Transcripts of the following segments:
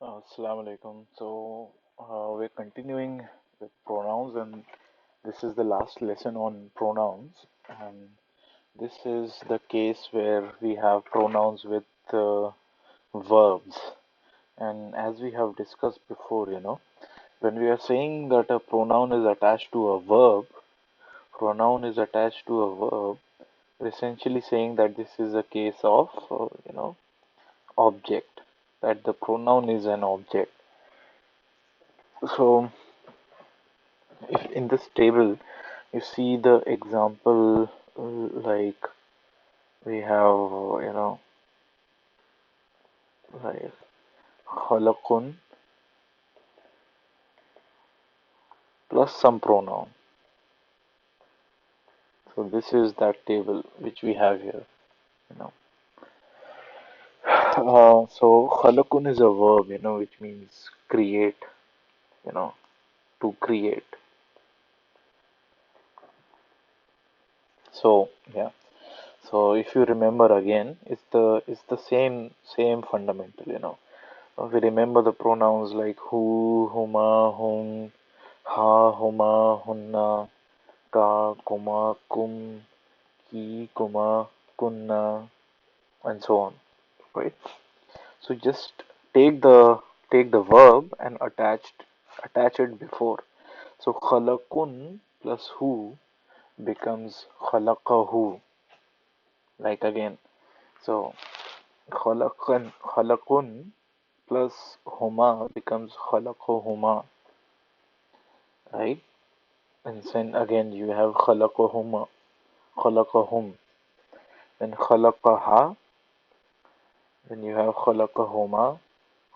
Assalamu alaikum. We're continuing with pronouns, and this is the last lesson on pronouns. And this is the case where we have pronouns with verbs. And as we have discussed before, when we are saying that a pronoun is attached to a verb, pronoun is attached to a verb, we're essentially saying that this is a case of, object, that the pronoun is an object. So, if in this table you see the example, like we have like khalaqun plus some pronoun. So this is that table which we have here, you know so khalaqun is a verb, which means create, you know to create. So yeah, so if you remember again, it's the same fundamental. We remember the pronouns like who, huma, hum, ha, huma, hunna, ka, kuma, kum, ki, kuma, kunna, and so on, right? So just take the take the verb and attach it before. So khalaqun plus who becomes khalaqahu. Like again, so khalaqun plus huma becomes khalaqahuma, right? And then again you have khalaqahuma, khalaqahum. Then khalaqaha, then you have khalaqahuma,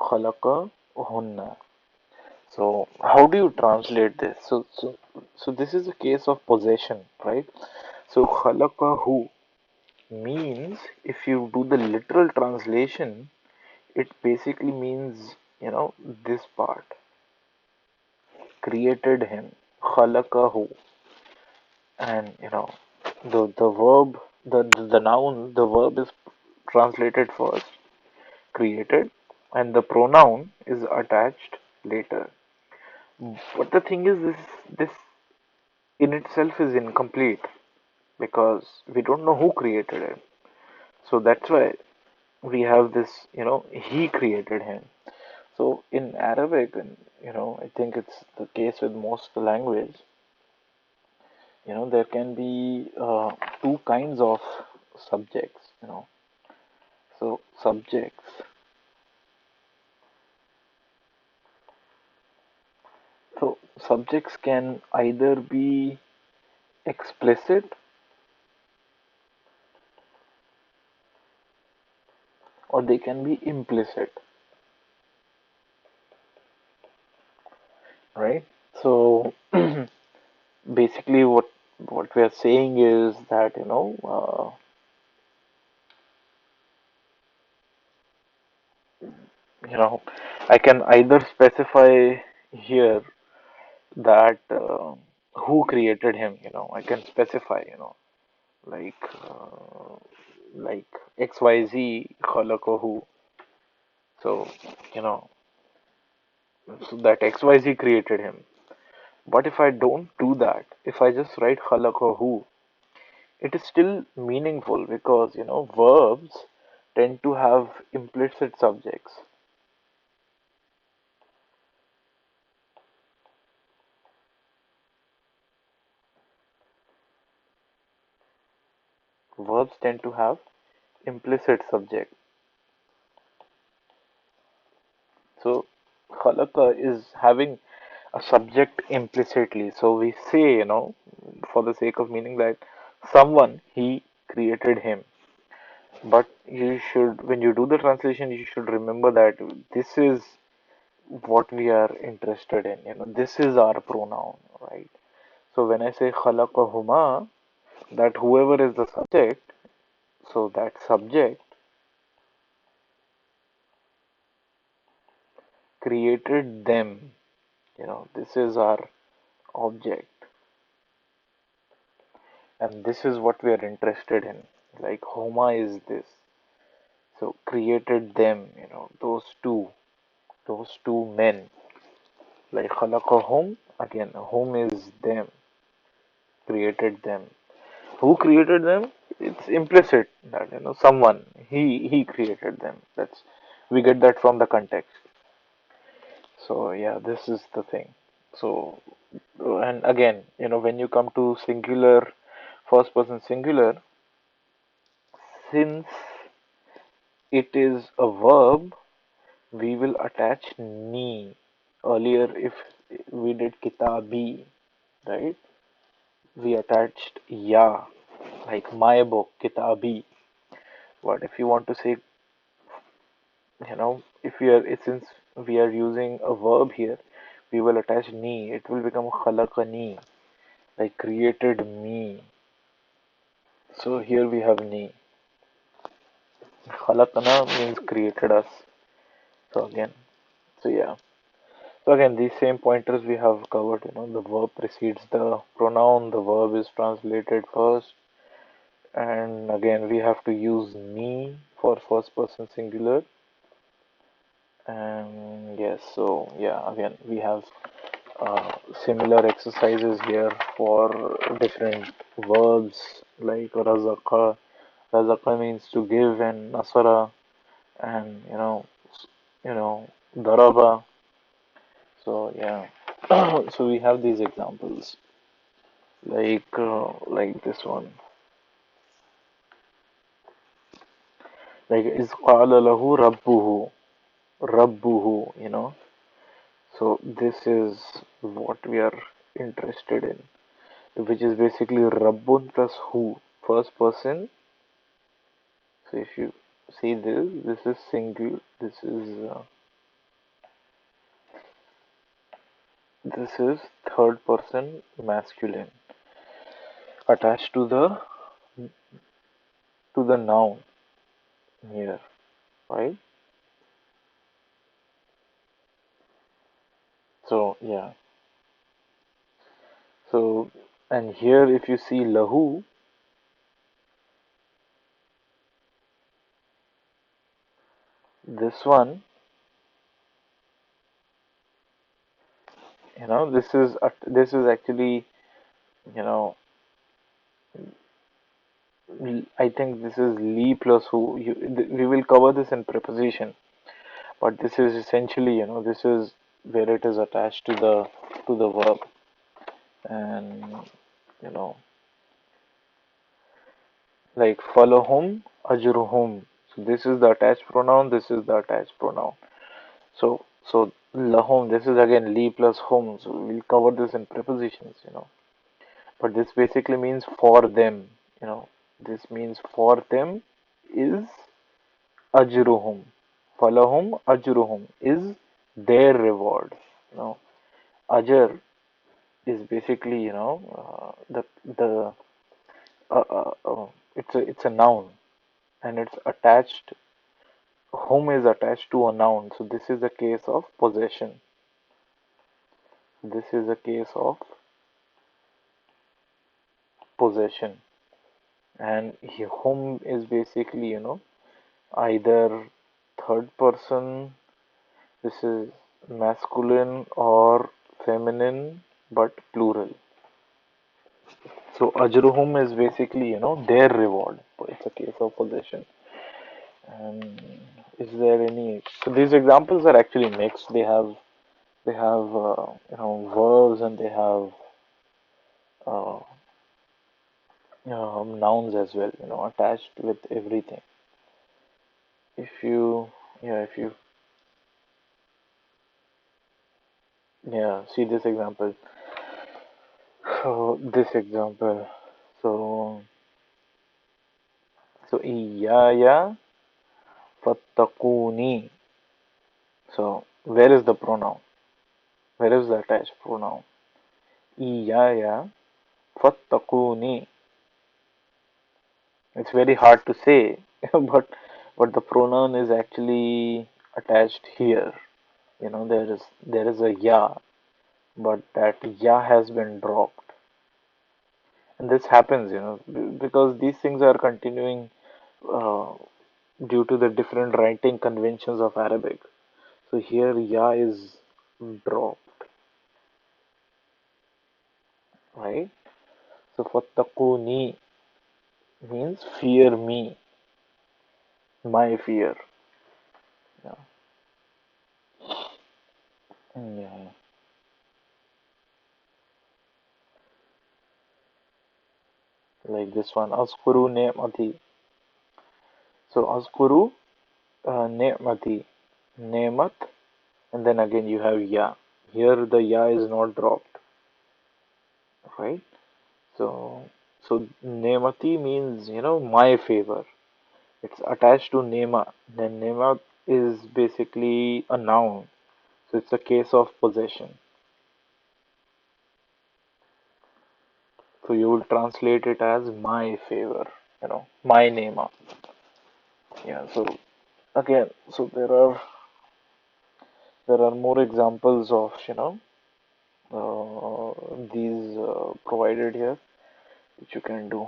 khalaqahunna. So how do you translate this? So this is a case of possession, right? So khalaqahu means, if you do the literal translation, it basically means, this part. Created him. Khalaqahu. And the verb, the noun, the verb is translated first, created, and the pronoun is attached later. But the thing is, this in itself is incomplete because we don't know who created it. So that's why we have this, he created him. So in Arabic, and I think it's the case with most of the language, there can be two kinds of subjects. So subjects can either be explicit or they can be implicit, right? So basically, what we are saying is that I can either specify here that who created him. I can specify, like like XYZ khalaqahu. So you know so that XYZ created him. But if I don't do that, if I just write khalaqahu, it is still meaningful because verbs tend to have implicit subjects. Verbs tend to have implicit subject. So khalaqa is having a subject implicitly. So we say, for the sake of meaning, that someone, he created him. But you should, when you do the translation, you should remember that this is what we are interested in. This is our pronoun, right? So when I say khalaqahuma, that whoever is the subject, so that subject created them. This is our object, and this is what we are interested in. Like Homa is this. So created them, those two. those two men. Like khalaqahum, again, whom is them, created them. Who created them? It's implicit that someone he created them. That's we get that from the context. So yeah, this is the thing. So and again, when you come to singular, first person singular, since it is a verb, we will attach ni. Earlier, if we did kitabi, right? We attached ya, like my book, kitabi. But if you want to say, if we are, since we are using a verb here, we will attach ni. It will become khalaqani, like created me. So here we have ni. Khalaqana means created us. So again, so yeah. So again, these same pointers we have covered. The verb precedes the pronoun. The verb is translated first, and again we have to use me for first person singular. And yes, so yeah, again we have similar exercises here for different verbs like razaqa. Razaqa means to give, and nasara, and daraba. So yeah, so we have these examples like this one, like is qala lahu rabbuhu. So this is what we are interested in, which is basically rabbun plus who, first person. So if you see this is single. This is third person masculine attached to the noun here, right? So yeah. So and here if you see lahu, this one, this is actually, you know, I think this is li plus who. We will cover this in preposition, but this is essentially, this is where it is attached to the verb, and you know, like falahum ajruhum. So this is the attached pronoun. This is the attached pronoun. So lahum. This is again li plus hum. So we'll cover this in prepositions. But this basically means for them. This means for them is ajruhum. Falahum ajruhum is their reward. You know, Ajr is basically the it's a noun, and it's attached. Hum is attached to a noun, so this is a case of possession. This is a case of possession, and hum is basically either third person. This is masculine or feminine, but plural. So ajruhum is basically their reward. It's a case of possession. And is there any? So these examples are actually mixed. They have verbs, and they have uh, nouns as well. Attached with everything. If you if you see this example. So this example. So iyaya fattaquni. So where is the pronoun? Where is the attached pronoun? Iyaya fattaquni. It's very hard to say, but the pronoun is actually attached here. There is a ya, but that ya has been dropped, and this happens, because these things are continuing uh, due to the different writing conventions of Arabic. So here ya is dropped, right? So fattaquni means fear me, my fear. Yeah. Yeah. Like this one, Azkuru ni'mati. So Azkuru ni'mati, ne'mat, and then again you have ya. Here the ya is not dropped, right? So so ne'mati means my favor. It's attached to nema. Then nema is basically a noun. So it's a case of possession. So you will translate it as my favor, my nema. Yeah. So again, so there are more examples of these provided here which you can do.